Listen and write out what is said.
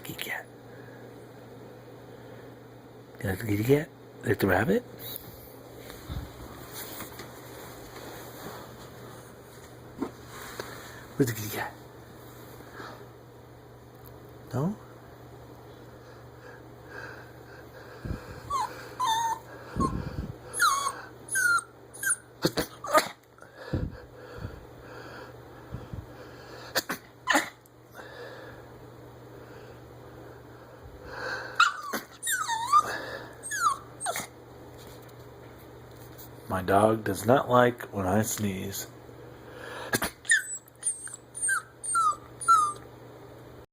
kitty cat? You like the kitty cat? Like the rabbit? Where's the kitty cat? No? My dog does not like when I sneeze.